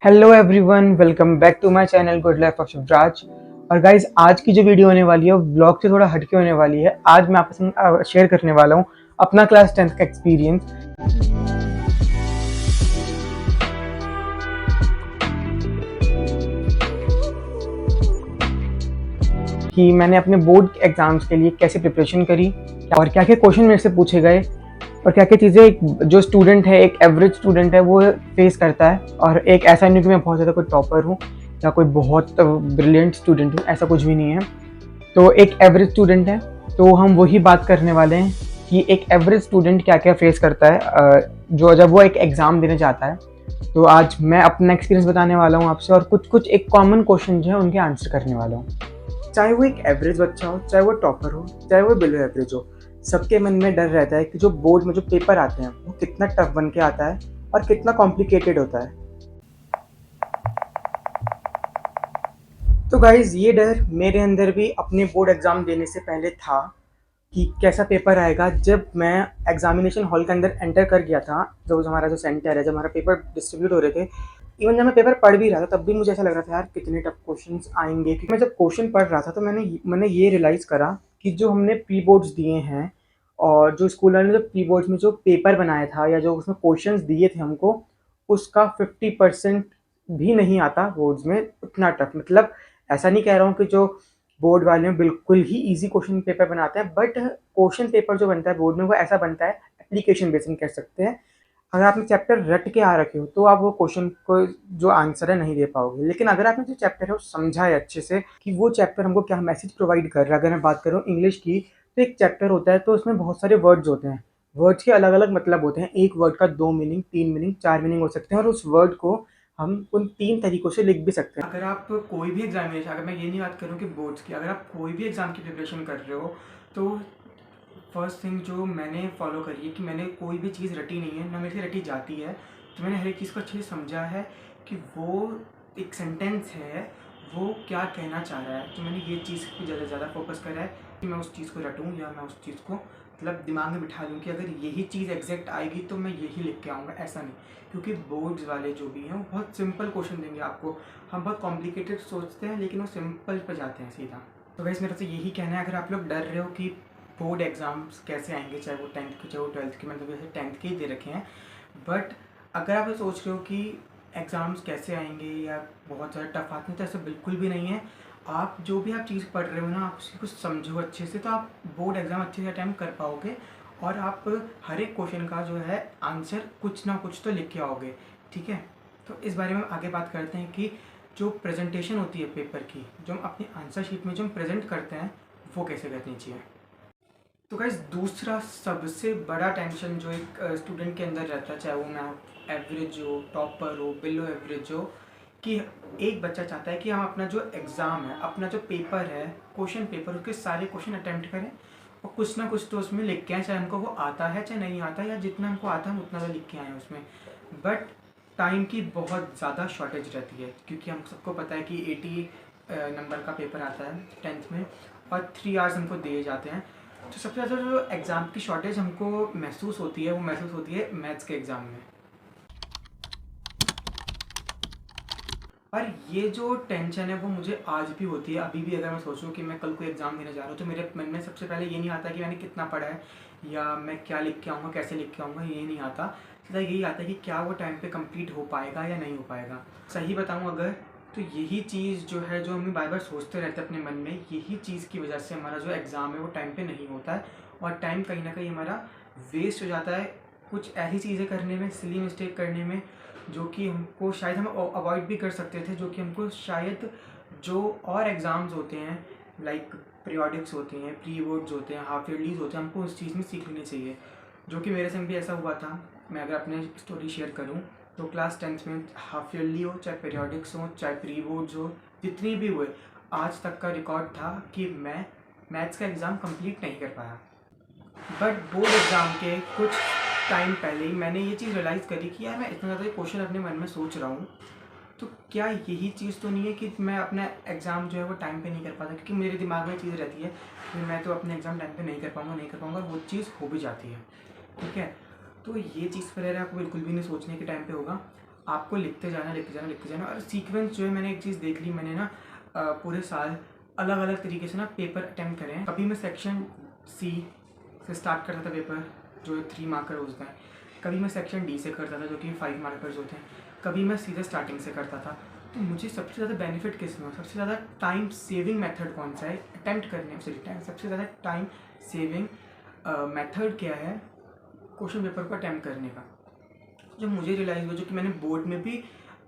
Hello everyone, welcome back to my channel good life of Shivraj. और guys, आज की जो वीडियो होने वाली है वो व्लॉग से थोड़ा हटके होने वाली है। आज मैं आपके साथ शेयर करने वाला हूँ अपना क्लास 10th का एक्सपीरियंस कि मैंने अपने बोर्ड एग्जाम्स के लिए कैसे प्रिपरेशन करी और क्या क्या क्वेश्चन मेरे से पूछे गए और क्या क्या चीज़ें जो स्टूडेंट है, एक एवरेज स्टूडेंट है, वो फेस करता है। और एक ऐसा नहीं कि मैं बहुत ज़्यादा कोई टॉपर हूँ या कोई बहुत ब्रिलियंट स्टूडेंट हूँ, ऐसा कुछ भी नहीं है। तो एक एवरेज स्टूडेंट है, तो हम वही बात करने वाले हैं कि एक एवरेज स्टूडेंट क्या क्या फेस करता है जो जब वो एक एग्ज़ाम देने जाता है। तो आज मैं अपना एक्सपीरियंस बताने वाला हूँ आपसे और कुछ कुछ एक कॉमन क्वेश्चन जो है उनके आंसर करने वाला हूँ। चाहे वो एक एवरेज बच्चा हो, चाहे वो टॉपर हो, चाहे वो बिलो एवरेज हो, सबके मन में डर रहता है कि जो बोर्ड में जो पेपर आते हैं वो कितना टफ बन के आता है और कितना कॉम्प्लिकेटेड होता है। तो गाइज, ये डर मेरे अंदर भी अपने बोर्ड एग्ज़ाम देने से पहले था कि कैसा पेपर आएगा। जब मैं एग्जामिनेशन हॉल के अंदर एंटर कर गया था, जो हमारा जो सेंटर है, जब हमारा पेपर डिस्ट्रीब्यूट हो रहे थे, इवन जब मैं पेपर पढ़ भी रहा था तब भी मुझे ऐसा लग रहा था यार कितने टफ क्वेश्चंस आएंगे। क्योंकि मैं जब क्वेश्चन पढ़ रहा था तो मैंने ये रियलाइज़ करा कि जो हमने प्री बोर्ड्स दिए हैं और जो स्कूल वालों ने जो प्री बोर्ड्स में जो पेपर बनाया था या जो उसमें क्वेश्चंस दिए थे हमको, उसका 50% भी नहीं आता बोर्ड्स में उतना टफ। मतलब ऐसा नहीं कह रहा हूँ कि जो बोर्ड वाले में बिल्कुल ही इजी क्वेश्चन पेपर बनाते हैं, बट क्वेश्चन पेपर जो बनता है बोर्ड में वो ऐसा बनता है, एप्लीकेशन बेस्ड कह सकते हैं। अगर आपने चैप्टर रट के आ रखे हो तो आप वो क्वेश्चन को जो आंसर है नहीं दे पाओगे। लेकिन अगर आपने जो चैप्टर है वो समझा है अच्छे से कि वो चैप्टर हमको क्या मैसेज प्रोवाइड कर रहा है। अगर मैं बात करूँ इंग्लिश की, तो एक चैप्टर होता है तो उसमें बहुत सारे वर्ड्स होते हैं। वर्ड्स के अलग अलग मतलब होते हैं। एक वर्ड का 2 मीनिंग, 3 मीनिंग, 4 मीनिंग हो सकते हैं और उस वर्ड को हम उन 3 तरीकों से लिख भी सकते हैं। अगर आप कोई भी एग्जामिनेशन, अगर मैं ये नहीं बात करूँ कि बोर्ड्स की, अगर आप कोई भी एग्ज़ाम की प्रिपरेशन कर रहे हो तो फर्स्ट थिंग जो मैंने फॉलो करी है कि मैंने कोई भी चीज़ रटी नहीं है, ना मेरे से रटी जाती है। तो मैंने हर एक चीज़ को अच्छे से समझा है कि वो एक सेंटेंस है, वो क्या कहना चाह रहा है। तो मैंने ये चीज़ को ज़्यादा से ज़्यादा फोकस करा है कि मैं उस चीज़ को रटूँ या मैं उस चीज़ को मतलब दिमाग में बिठा लूँ कि अगर यही चीज़ एग्जैक्ट आएगी तो मैं यही लिख के आऊँगा। ऐसा नहीं, क्योंकि बोर्ड्स वाले जो भी हैं वो बहुत सिंपल क्वेश्चन देंगे आपको। हम बहुत कॉम्प्लिकेटेड सोचते हैं लेकिन वो सिंपल पे जाते हैं सीधा। तो वैसे मेरा तो यही कहना है, अगर आप लोग डर रहे हो कि बोर्ड एग्ज़ाम्स कैसे आएंगे, चाहे वो 10th के चाहे वो 12th के, मतलब जैसे 10th के ही दे रखे हैं, बट अगर आप सोच रहे हो कि एग्ज़ाम्स कैसे आएंगे या बहुत ज़्यादा टफ आते हैं, तो ऐसा बिल्कुल भी नहीं है। आप जो भी आप चीज़ पढ़ रहे हो ना, आप उसकी कुछ समझो अच्छे से, तो आप बोर्ड एग्ज़ाम अच्छे से अटैम्प्ट कर पाओगे और आप हर एक क्वेश्चन का जो है आंसर कुछ ना कुछ तो लिख के आओगे। ठीक है, तो इस बारे में आगे बात करते हैं कि जो प्रेजेंटेशन होती है पेपर की, जो हम अपनी आंसर शीट में जो हम प्रेजेंट करते हैं, वो कैसे करनी चाहिए। तो गाइस, दूसरा सबसे बड़ा टेंशन जो एक स्टूडेंट के अंदर रहता है, चाहे वो मैं एवरेज हो, टॉपर हो, बिलो एवरेज हो, कि एक बच्चा चाहता है कि हम अपना जो एग्ज़ाम है, अपना जो पेपर है, क्वेश्चन पेपर, उसके सारे क्वेश्चन अटैम्प्ट करें और कुछ ना कुछ तो उसमें लिख के आए, चाहे हमको वो आता है चाहे नहीं आता, या जितना हमको आता है हम उतना तो लिख के आए हैं उसमें। बट टाइम की बहुत ज़्यादा शॉर्टेज रहती है, क्योंकि हम सबको पता है कि 80 नंबर का पेपर आता है 10th में और 3 आवर्स हमको दिए जाते हैं। तो सबसे ज़्यादा जो एग्ज़ाम की शॉर्टेज हमको महसूस होती है, वो महसूस होती है मैथ्स के एग्ज़ाम में। और ये जो टेंशन है वो मुझे आज भी होती है। अभी भी अगर मैं सोचूं कि मैं कल कोई एग्ज़ाम देने जा रहा हूँ तो मेरे मन में सबसे पहले ये नहीं आता कि मैंने कितना पढ़ा है या मैं क्या लिख के आऊँगा, कैसे लिख के आऊँगा, ये नहीं आता। सीधा यही आता है कि क्या वो टाइम पे कंप्लीट हो पाएगा या नहीं हो पाएगा। सही बताऊँ अगर, तो यही चीज़ जो है, जो हम बार बार सोचते रहते हैं अपने मन में, यही चीज़ की वजह से हमारा जो एग्ज़ाम है वो टाइम पे नहीं होता है और टाइम कहीं ना कहीं हमारा वेस्ट हो जाता है कुछ ऐसी चीज़ें करने में, सिली मिस्टेक करने में, जो कि हमको शायद हम अवॉइड भी कर सकते थे, जो कि हमको शायद जो और एग्ज़ाम्स होते हैं, लाइक पीरियोडिक्स होते हैं, प्री बोर्ड्स होते हैं, हाफ ईयरलीज होते हैं, हमको उस चीज़ में सीख लेनी चाहिए। जो कि मेरे संग भी ऐसा हुआ था। मैं अगर अपने स्टोरी शेयर करूँ तो क्लास 10th में हाफ ईयरली हो, चाहे पीरियोडिक्स हो, चाहे प्री बोर्ड्स हो, जितनी भी हुए, आज तक का रिकॉर्ड था कि मैं मैथ्स का एग्ज़ाम कंप्लीट नहीं कर पाया। बट बोर्ड एग्ज़ाम के कुछ टाइम पहले ही मैंने ये चीज़ रियलाइज़ करी कि यार मैं इतना ज़्यादा क्वेश्चन अपने मन में सोच रहा हूँ, तो क्या यही चीज़ तो नहीं है कि मैं अपना एग्ज़ाम जो है वो टाइम पे नहीं कर पाता। क्योंकि मेरे दिमाग में चीज़ रहती है कि मैं तो अपने एग्ज़ाम टाइम पे नहीं कर पाऊँगा, और वो चीज़ हो भी जाती है। ठीक है, तो ये चीज़ पर आपको बिल्कुल भी नहीं सोचने के टाइम पे होगा। आपको लिखते जाना और सीक्वेंस जो है, मैंने एक चीज़ देख ली, मैंने ना पूरे साल अलग अलग तरीके से ना पेपर अटैम्प्ट करे हैं। कभी मैं सेक्शन सी से स्टार्ट करता था पेपर, जो 3 मार्कर होता है, कभी मैं सेक्शन डी से करता था जो कि 5 मार्कर्स होते हैं, कभी मैं सीधे स्टार्टिंग से करता था। तो मुझे सबसे ज़्यादा बेनिफिट किस में, सबसे ज़्यादा टाइम सेविंग मेथड कौन सा है अटैम्प्ट करने में, सबसे ज़्यादा टाइम सेविंग मेथड क्या है क्वेश्चन पेपर को अटैम्प्ट करने का, जो मुझे रियलाइज़ हुआ, जो कि मैंने बोर्ड में भी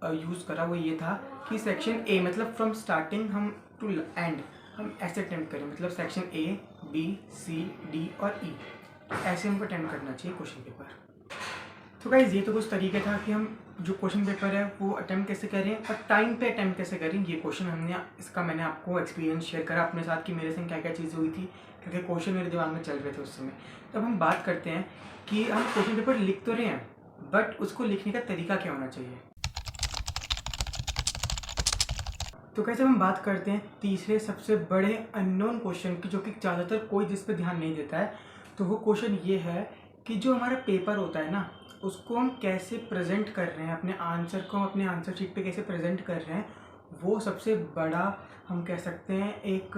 यूज़ करा, वो ये था कि सेक्शन ए मतलब फ्रॉम स्टार्टिंग हम टू एंड हम ऐसे अटैम्प्ट करें, मतलब section A, B, C, D और ई, ऐसे हमको अटैम्प्ट करना चाहिए क्वेश्चन पेपर। तो गाइस ये तो कुछ तरीके था कि हम जो क्वेश्चन पेपर है वो अटैम्प्ट कैसे करें और टाइम पे अटैम्प्ट कैसे करें। ये क्वेश्चन इसका मैंने आपको एक्सपीरियंस शेयर करा अपने साथ कि मेरे संग क्या क्या चीज़ें हुई थी, क्योंकि क्वेश्चन मेरे दिमाग में चल रहे थे उस समय। तब हम बात करते हैं कि हम क्वेश्चन पेपर लिख तो रहे हैं, बट उसको लिखने का तरीका क्या होना चाहिए। तो कैसे हम बात करते हैं तीसरे सबसे बड़े अननोन क्वेश्चन की, जो कि ज़्यादातर कोई जिस पर ध्यान नहीं देता है। तो वो क्वेश्चन ये है कि जो हमारा पेपर होता है ना, उसको हम कैसे प्रेजेंट कर रहे हैं, अपने आंसर को अपने आंसर शीट पे कैसे प्रेजेंट कर रहे हैं, वो सबसे बड़ा हम कह सकते हैं एक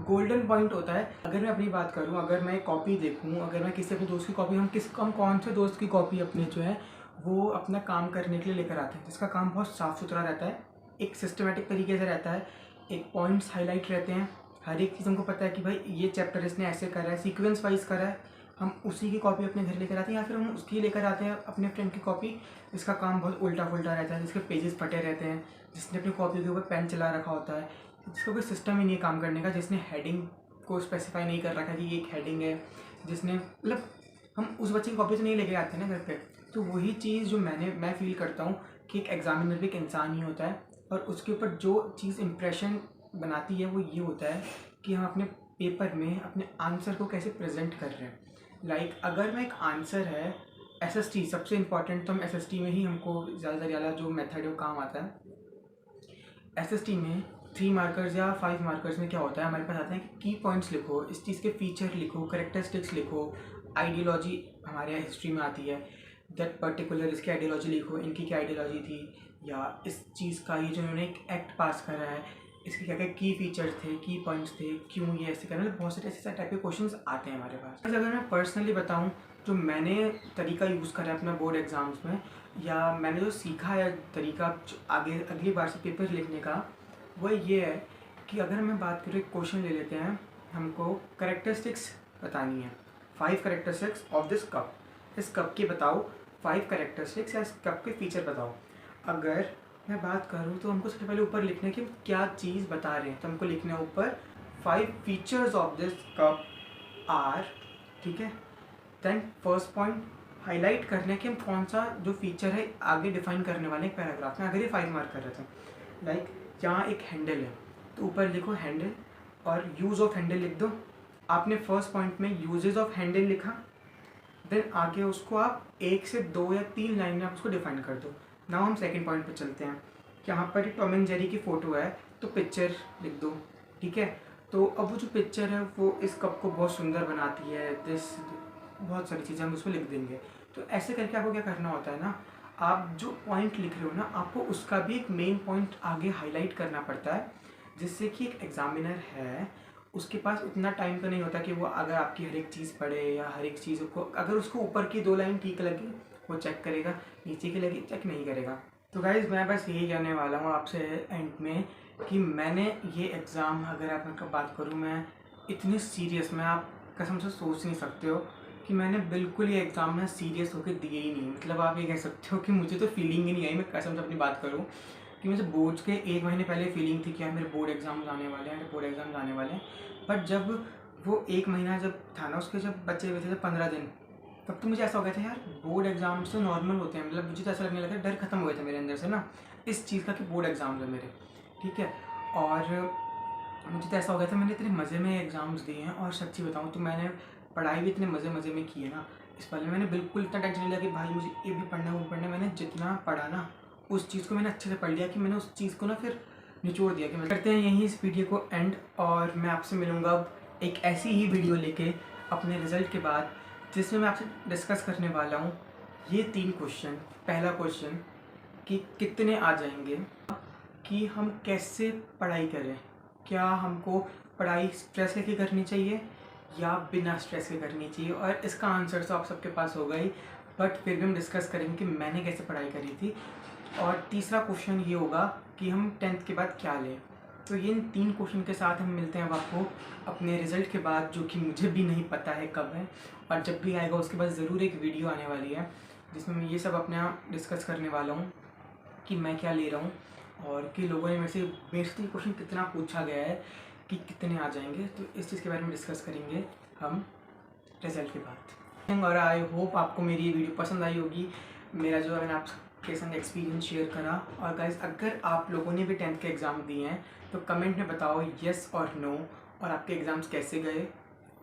गोल्डन पॉइंट होता है। अगर मैं अपनी बात करूं, अगर मैं कॉपी देखूं, अगर मैं किसी अपने दोस्त की कॉपी, हम कौन से दोस्त की कॉपी अपने जो है वो अपना काम करने के लिए लेकर आते हैं, जिसका काम बहुत साफ़ सुथरा रहता है, एक सिस्टमेटिक तरीके से रहता है, एक पॉइंट्स हाईलाइट रहते हैं, हर एक चीज़ हमको पता है कि भाई ये चैप्टर इसने ऐसे करा है, सीक्वेंस वाइज करा है। हम उसी की कॉपी अपने घर लेकर आते हैं, या फिर हम उसकी लेकर आते हैं अपने फ्रेंड की कॉपी, जिसका काम बहुत उल्टा फुल्टा रहता है, जिसके पेजेस फटे रहते हैं, जिसने अपनी कॉपी के ऊपर पेन चला रखा होता है, जिसका कोई सिस्टम ही नहीं है काम करने का, जिसने हेडिंग को स्पेसिफाई नहीं कर रखा कि ये एक हेडिंग है, जिसने मतलब हम उस बच्चे की कॉपी तो नहीं लेके आते ना घर पे। तो वही चीज़ जो मैं फील करता हूँ कि एक एग्जामिनर भी एक इंसान ही होता है, और उसके ऊपर जो चीज़ इंप्रेशन बनाती है वो ये होता है कि हम अपने पेपर में अपने आंसर को कैसे प्रेजेंट कर रहे हैं। अगर मैं एक आंसर है SST सबसे इम्पॉर्टेंट, तो हम SST में ही हमको ज़्यादा से ज़्यादा जो मेथड है वो काम आता है। SST में 3 मार्कर्स या 5 मार्कर्स में क्या होता है, हमारे पास आते हैं कि की पॉइंट्स लिखो, इस चीज़ के फीचर लिखो, करेक्टरिस्टिक्स लिखो, आइडियोलॉजी हमारे यहाँ हिस्ट्री में आती है, दैट पर्टिकुलर इसकी आइडियोलॉजी लिखो, इनकी क्या आइडियोलॉजी थी, या इस चीज़ का ये जो इन्होंने एक एक्ट पास करा है, इसके क्या क्या की फीचर्स थे, की पॉइंट्स थे, क्यों ये ऐसे करना, बहुत सारे ऐसे टाइप के क्वेश्चंस आते हैं हमारे पास। अगर मैं पर्सनली बताऊं, जो मैंने तरीका यूज़ करा है अपना बोर्ड एग्ज़ाम्स में, या मैंने जो सीखा है तरीका आगे अगली बार से पेपर लिखने का, वो ये है कि अगर मैं बात करूँ, एक क्वेश्चन ले लेते हैं, हमको करेक्टरिस्टिक्स बतानी है, 5 करेक्टरिस्टिक्स ऑफ दिस कप, इस कप के बताओ 5 करेक्टरिस्टिक्स, या इस कप के फीचर बताओ। अगर मैं बात करूँ तो हमको सबसे पहले ऊपर लिखना है कि क्या चीज़ बता रहे हैं, तो हमको लिखना है ऊपर 5 features of this cup are, ठीक है। देन फर्स्ट पॉइंट हाईलाइट करना है कि हम कौन सा जो फीचर है आगे डिफाइन करने वाले एक पैराग्राफ में। अगर ये 5 मार्क कर रहे थे, यहाँ एक हैंडल है, तो ऊपर लिखो हैंडल और यूज़ ऑफ हैंडल लिख दो। आपने फर्स्ट पॉइंट में यूजेज ऑफ हैंडल लिखा, देन आगे उसको आप 1 से 2 या 3 लाइन में आप उसको डिफाइन कर दो। नाउ हम सेकंड पॉइंट पे चलते हैं कि यहाँ पर टॉम एंड जेरी की फ़ोटो है, तो पिक्चर लिख दो, ठीक है। तो अब वो जो पिक्चर है वो इस कप को बहुत सुंदर बनाती है, बहुत सारी चीज़ें हम उसको लिख देंगे। तो ऐसे करके आपको क्या करना होता है ना, आप जो पॉइंट लिख रहे हो ना, आपको उसका भी एक मेन पॉइंट आगे हाईलाइट करना पड़ता है, जिससे कि एक एग्जामिनर है उसके पास उतना टाइम तो नहीं होता कि वो अगर आपकी हर एक चीज़ पढ़े या हर एक चीज़ को, अगर उसको ऊपर की 2 लाइन ठीक लगी वो चेक करेगा, नीचे की लगी चेक नहीं करेगा। तो गाइज़ मैं बस यही कहने वाला हूँ आपसे एंड में कि मैंने ये एग्ज़ाम, अगर आप मैं बात करूँ, मैं इतनी सीरियस, मैं आप कसम से सोच नहीं सकते हो कि मैंने बिल्कुल ये एग्ज़ाम ना सीरियस होकर दिए ही नहीं। मतलब आप ये कह सकते हो कि मुझे तो फीलिंग ही नहीं आई, मैं कसम से अपनी बात करूँ कि मुझे बोर्ड्स के 1 महीने पहले फीलिंग थी कि यार मेरे बोर्ड एग्ज़ाम्स आने वाले हैं, बोर्ड एग्ज़ाम्स आने वाले हैं। बट जब वो 1 महीना जब था ना, उसके जब बचे हुए थे 15 दिन, तब तो मुझे ऐसा हो गया था यार बोर्ड एग्ज़ाम्स तो नॉर्मल होते हैं। मतलब मुझे तो ऐसा लगने लगा, डर खत्म हो गया था मेरे अंदर से ना इस चीज़ का कि बोर्ड एग्ज़ाम्स है मेरे, ठीक है। और मुझे तो ऐसा हो गया था, मैंने इतने मज़े में एग्ज़ाम्स दिए हैं, और सच्ची बताऊँ तो मैंने पढ़ाई भी इतने मज़े में की है ना, इस पहले मैंने बिल्कुल इतना टेंशन नहीं लिया कि भाई मुझे ये भी पढ़ना है वो भी पढ़ना है। मैंने जितना पढ़ा ना उस चीज़ को मैंने अच्छे से पढ़ लिया कि मैंने उस चीज़ को ना फिर निचोड़ दिया कि मैं करते हैं यहीं इस वीडियो को एंड। और मैं आपसे मिलूँगा अब एक ऐसी ही वीडियो लेके अपने रिज़ल्ट के बाद, जिसमें मैं आपसे डिस्कस करने वाला हूँ ये 3 क्वेश्चन, पहला क्वेश्चन कि कितने आ जाएंगे, कि हम कैसे पढ़ाई करें, क्या हमको पढ़ाई स्ट्रेस लेके करनी चाहिए या बिना स्ट्रेस के करनी चाहिए, और इसका आंसर तो आप सबके पास होगा ही, बट फिर भी हम डिस्कस करेंगे कि मैंने कैसे पढ़ाई करी थी। और तीसरा क्वेश्चन ये होगा कि हम 10th के बाद क्या लें। तो ये इन 3 क्वेश्चन के साथ हम मिलते हैं अब आपको अपने रिज़ल्ट के बाद, जो कि मुझे भी नहीं पता है कब है, और जब भी आएगा उसके बाद ज़रूर एक वीडियो आने वाली है जिसमें मैं ये सब अपने आप डिस्कस करने वाला हूँ कि मैं क्या ले रहा हूँ, और कि लोगों ने मेरे से बेसिकली क्वेश्चन कितना पूछा गया है कि कितने आ जाएंगे। तो इस चीज़ के बारे में डिस्कस करेंगे हम रिज़ल्ट के बाद। और आई होप आपको मेरी ये वीडियो पसंद आई होगी, मेरा जो मैंने आपके संग एक्सपीरियंस शेयर करा। और गाइस, अगर आप लोगों ने भी 10th के एग्ज़ाम दिए हैं तो कमेंट में बताओ येस और नो, और आपके एग्ज़ाम्स कैसे गए,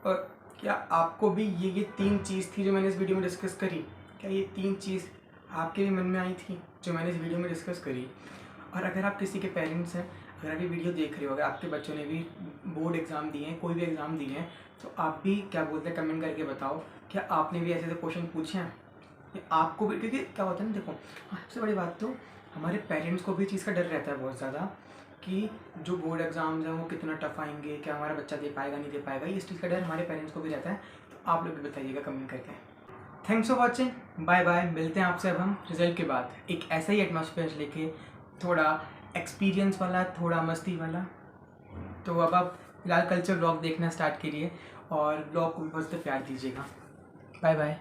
और क्या आपको भी ये 3 चीज़ थी जो मैंने इस वीडियो में डिस्कस करी, क्या ये 3 चीज़ आपके भी मन में आई थी जो मैंने इस वीडियो में डिस्कस करी। और अगर आप किसी के पेरेंट्स हैं, अगर आप ये वीडियो देख रहे हो, अगर आपके बच्चों ने भी बोर्ड एग्ज़ाम दिए हैं, कोई भी एग्ज़ाम दिए हैं, तो आप भी क्या बोलते हैं कमेंट करके बताओ, क्या आपने भी ऐसे ऐसे क्वेश्चन पूछे हैं या आपको भी। क्योंकि क्या होता है ना, देखो सबसे बड़ी बात तो हमारे पेरेंट्स को भी चीज़ का डर रहता है बहुत ज़्यादा कि जो बोर्ड एग्ज़ाम्स हैं वो कितना टफ आएंगे, क्या हमारा बच्चा दे पाएगा नहीं दे पाएगा, इस चीज़ का डर हमारे पेरेंट्स को भी रहता है। तो आप लोग भी बताइएगा कमेंट करके। Thanks for watching, bye bye. मिलते हैं आपसे अब हम रिजल्ट के बाद एक ऐसा ही एटमॉस्फेयर लेके, थोड़ा एक्सपीरियंस वाला, थोड़ा मस्ती वाला। तो अब आप फिलहाल कल्चर ब्लॉग देखना स्टार्ट करिए और ब्लॉग को भी बहुत प्यार दीजिएगा। Bye bye.